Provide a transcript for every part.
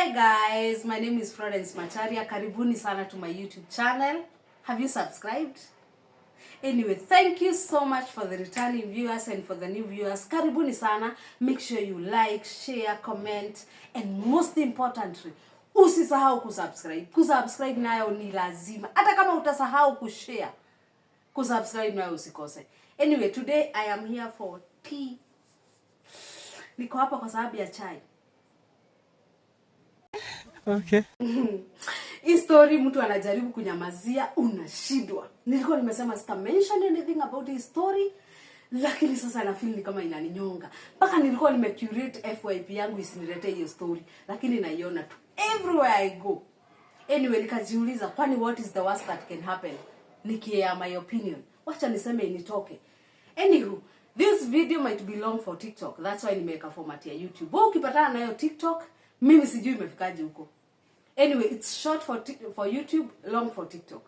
Hi guys, my name is Florence Macharia. Karibuni sana to my YouTube channel. Have you subscribed? Anyway, thank you so much for the returning viewers and for the new viewers. Karibuni sana. Make sure you like, share, comment, and most importantly, usisahau kusubscribe. Kusubscribe nayo ni lazima. Hata kama utasahau kushare, kusubscribe nayo usikose. Anyway, today I am here for tea. Niko hapa kwa sababu ya chai. Okay. Hii story mtu anajaribu kunyamazia, unashindwa. Nilikuwa nimesema sita mention anything about his story, lakini sasa na feel ni kama inaninyonga. Mpaka nilikuwa nimecurate FYP yangu isiniletee hiyo story, lakini naiona tu everywhere I go. Anyway, nikajiuliza kwani what is the worst that can happen? Nikia my opinion. Wacha niseme initoke. Anywho, this video might be long for TikTok. That's why nimeweka format ya YouTube. Wewe ukipatana nayo TikTok, mimi sijui imefikaje huko. Anyway, it's short for YouTube, long for TikTok.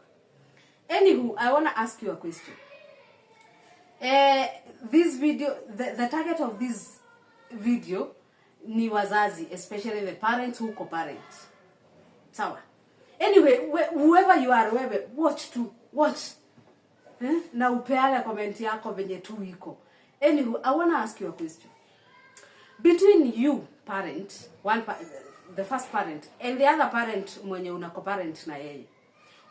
Anywho, I want to ask you a question. This video, the target of this video ni wazazi, especially the parents who co-parent. Sawa. Anyway, whoever you are, watch. Na upeane comment yako venye tu iko. Anywho, I want to ask you a question. Between you, parent, the first parent, and the other parent mwenye unako parent na yeye,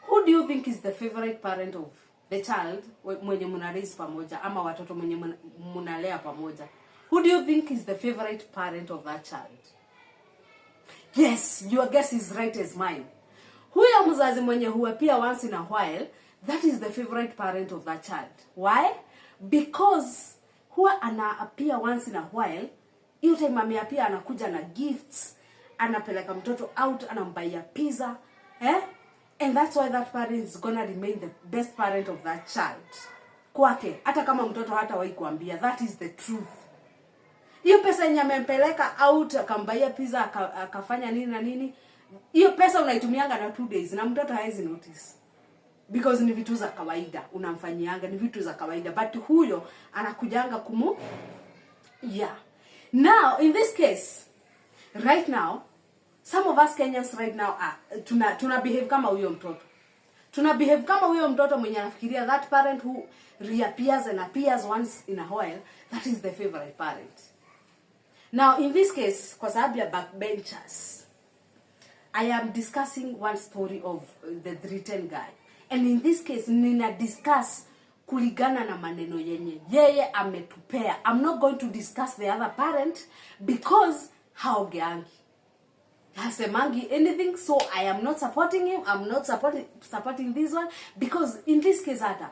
who do you think is the favorite parent of the child mwenye muna raise pamoja ama watoto mwenye munalea pamoja? Who do you think is the favorite parent of that child? Yes, your guess is right as mine. Huyo mzazi mwenye huapia once in a while, that is the favorite parent of that child. Why? Because huwa anaapia once in a while, hiyo time ameapia anakuja na gifts, anapeleka mtoto out, anambaya pizza, and that's why that parent is gonna remain the best parent of that child. Kwake, hata kama mtoto hata wahi kuambia, that is the truth. Hiyo pesa yenye amempeleka out, akambaya pizza, akafanya nini na nini, hiyo pesa unaitumianga na 2 days na mtoto haezi notice. Because ni vitu za kawaida, unamfanyianga, ni vitu za kawaida. But huyo, anakujanga yeah. Now, in this case, right now, some of us Kenyans right now tuna behave kama huyo mtoto. Tuna behave kama huyo mtoto mwenye anafikiria that parent who reappears and appears once in a while, that is the favorite parent. Now, in this case, kwa sababu ya backbenchers, I am discussing one story of the written guy. And in this case, nina discuss kuligana na maneno yenye yeye ametupea. I'm not going to discuss the other parent because haogeangi, hasemangi anything, so I am not supporting him. I'm not supporting this one because in this case hata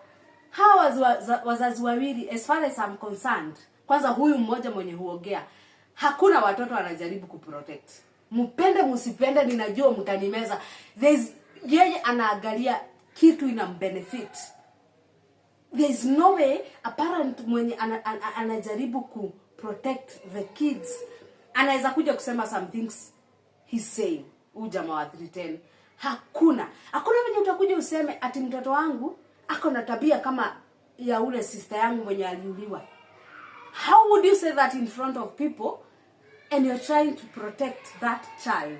wazazi wawili, as far as I'm concerned, kwanza huyu mmoja mwenye huogea, hakuna watoto anajaribu kuprotect. Mpende musipende, ninajua mtanimeza. Yeye anaangalia kitu ina benefit. There's no way a parent mwenye anajaribu ku protect the kids anaweza kuja kusema some things he's saying. Ujama wa 310. Hakuna venye utakuja useme ati mtoto wangu ako na tabia kama ya ule sister yangu mwenye aliuliwa. How would you say that in front of people and you're trying to protect that child?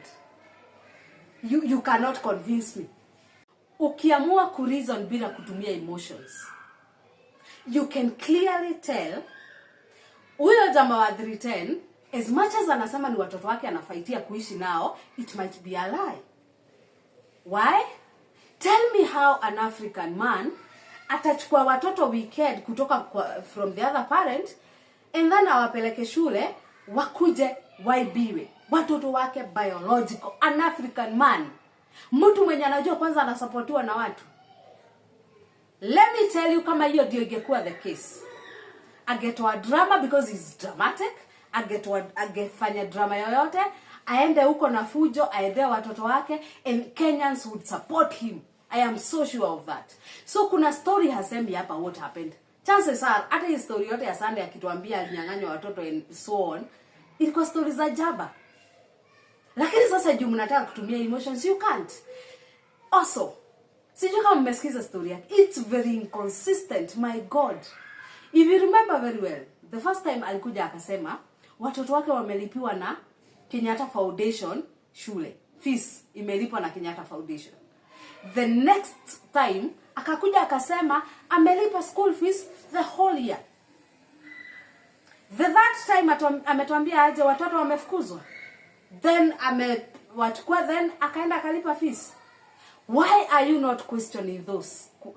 You cannot convince me. Ukiamua ku reason bila kutumia emotions, you can clearly tell huyo jamaa wa 310, as much as anasema ni watoto wake anafaitia kuishi nao, it might be a lie. Why? Tell me how an African man atachukua watoto weekend kutoka from the other parent and then awapeleke shule wakuje waibiwe watoto wake biological. An African man, mtu mwenye anajua kwanza anasupportiwa na watu. Let me tell you, kama hiyo ndio ingekuwa the case, agetoa drama because he's dramatic, agefanya drama yoyote, aende huko na fujo, aende watoto wake, and Kenyans would support him. I am so sure of that. So kuna story hasembi hapa what happened. Chances are hata hii story yote ya Sunday akituambia alinyang'anywa watoto and so on, ilikuwa story za jaba. Lakini sasa juu mnataka kutumia emotions, you can't. Also, sijui kama mmesikiza story yake. It's very inconsistent, my God. If you remember very well, the first time alikuja akasema watoto wake wamelipiwa na Kenyatta Foundation shule. Fees imelipwa na Kenyatta Foundation. The next time akakuja akasema amelipa school fees the whole year. The that time ametuambia aje watoto wamefukuzwa. Then then akaenda akalipa fees. Why are you not questioning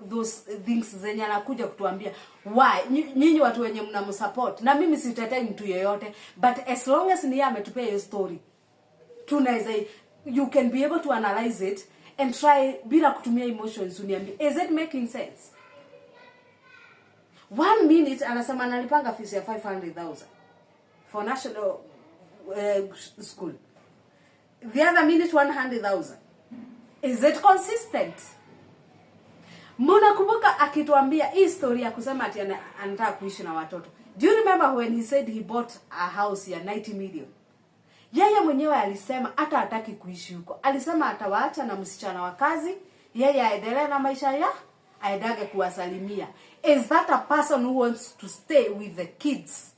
those things zenye anakuja kutuambia? Why? Nyinyi watu wenye mnamsupport. Na mimi sitetei mtu yeyote, but as long as ni ametupea hiyo story, tunaweza, you can be able to analyze it and try bila kutumia emotions uniambie, is it making sense? 1 minute anasema analipanga fees ya 500,000 for national school. The other minute 100,000. Is it consistent? Mnakumbuka akituambia hii story ya kusema ati anataka kuishi na watoto. Do you remember when he said he bought a house ya 90 million? Yeye mwenyewe alisema hata hataki kuishi huko. Alisema atawaacha na msichana wa kazi, yeye aendelee na maisha ya aendage kuwasalimia. Is that a person who wants to stay with the kids?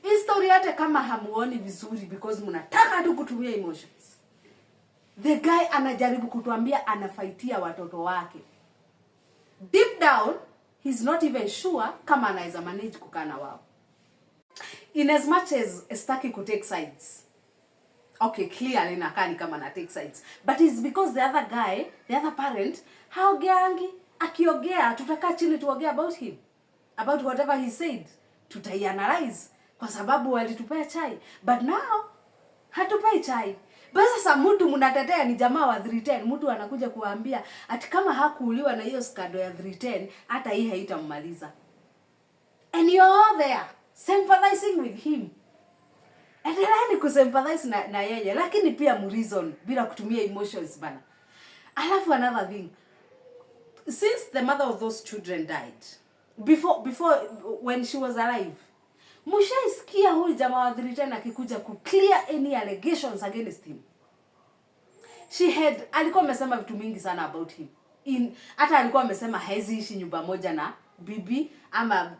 Hii story hata kama hamuoni vizuri because mnataka tu kutumia emotions. The guy anajaribu kutuambia anafaitia watoto wake. Deep down, he's not even sure kama anaweza manage kukana wao. In as much as staki ku take sides. Okay, clearly nakani kama na take sides. But it's because the other guy, the other parent, haogeangi. Akiogea, tutakaa chini tuongea about him. About whatever he said. Tutaianalyze. Kwa sababu walitupea chai. But now, hatupei chai. Basi sasa mtu mnatetea ni jamaa wa 310, mtu anakuja kuambia ati kama hakuuliwa na hiyo skado ya 310 hata hii haitammaliza. And you're all there sympathizing with him. Endelea kusympathize na yeye, lakini pia mreason bila kutumia emotions bana. Alafu another thing, since the mother of those children died, before when she was alive, mshaisikia huyu jamaa wa 310 akikuja ku clear any allegations against him. Alikuwa amesema vitu mingi sana about him. Hata alikuwa amesema hezi ishi nyumba moja na bibi ama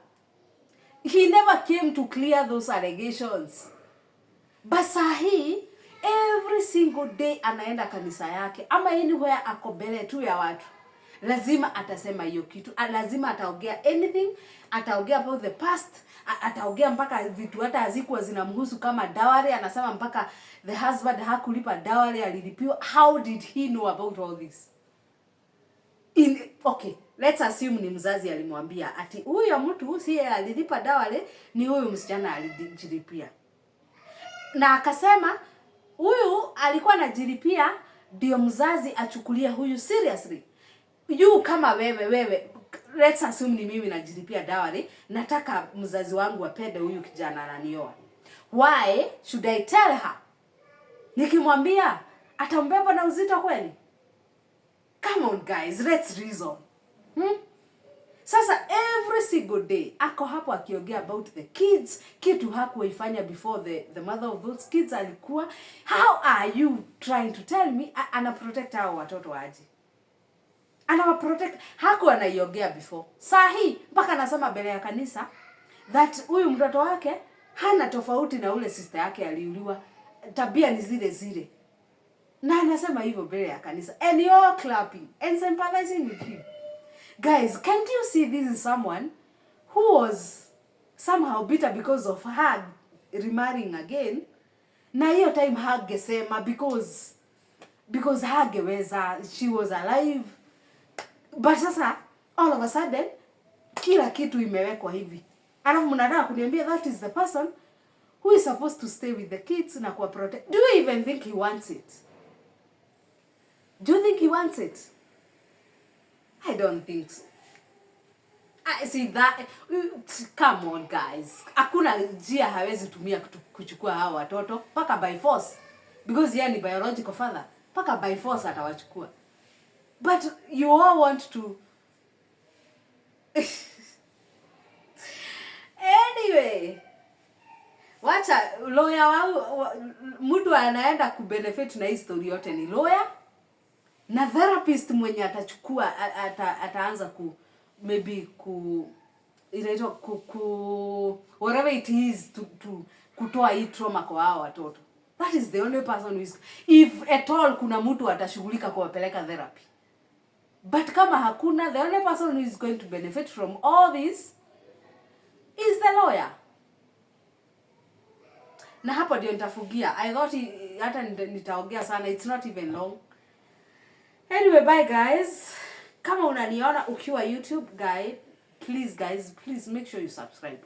he never came to clear those allegations. But sahi every single day anaenda kanisa yake ama anywhere ako mbele tu ya watu. Lazima atasema hiyo kitu. Lazima ataongea anything, ataongea about the past, ataongea mpaka vitu hata hazikuwa zinamhusu kama dowry, anasema mpaka the husband hakulipa dowry, alilipiwa. How did he know about all this? Okay, let's assume ni mzazi alimwambia ati huyo mtu si alilipa dowry, ni huyu msichana alijilipia. Na akasema huyu alikuwa anajilipia ndio mzazi achukulie huyu seriously. You kama wewe, let's assume ni mimi najilipia dowry, nataka mzazi wangu apende huyu kijana ananioa. Why should I tell her? Nikimwambia atambeba na uzito kweli? Come on guys, let's reason. Sasa every single day ako hapo akiongea about the kids, kitu hakuifanya before the mother of those kids alikuwa. How are you trying to tell me ana protect hao watoto aje? Ana protect, haku anaiongea before. Sahi mpaka anasema mbele ya kanisa that huyu mtoto wake hana tofauti na ule sister yake aliuliwa, tabia ni zile zile. Na anasema hivyo mbele ya kanisa, and you're clapping and sympathizing with him. Guys, can't you see this is someone who was somehow bitter because of her remarrying again? Na hiyo time hagesema because hageweza, she was alive. But sasa all of a sudden kila kitu imewekwa hivi. Alafu mnataka kuniambia that is the person who is supposed to stay with the kids na kuwa protect. Do you even think he wants it? Do you think he wants it? I don't think so. I see that. Come on guys. Hakuna njia hawezi tumia kuchukua hao watoto paka by force. Because yeye ni biological father. Paka by force atawachukua. But you all want to anyway. Wacha lawyer wao mtu anaenda kubenefit na history yote ni lawyer na therapist mwenye atachukua ataanza maybe inaitwa whatever it is to kutoa hii trauma kwa hao watoto. That is the only person who is, if at all kuna mtu atashughulika kuwapeleka therapy. But kama hakuna, the only person who is going to benefit from all this is the lawyer. Na hapo ndio nitafugia. I thought hata nitaongea sana, it's not even long. Anyway, bye guys. Kama unaniona ukiwa YouTube guy, please make sure you subscribe.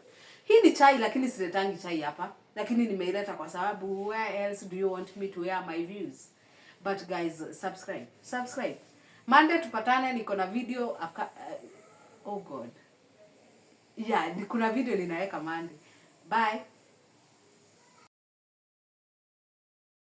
Hii ni chai lakini siletangi chai hapa. Lakini nimeileta kwa sababu where else do you want me to air my views? But guys, subscribe. Monday tupatane, niko na video oh god. Yeah, kuna video ninaweka Monday. Bye.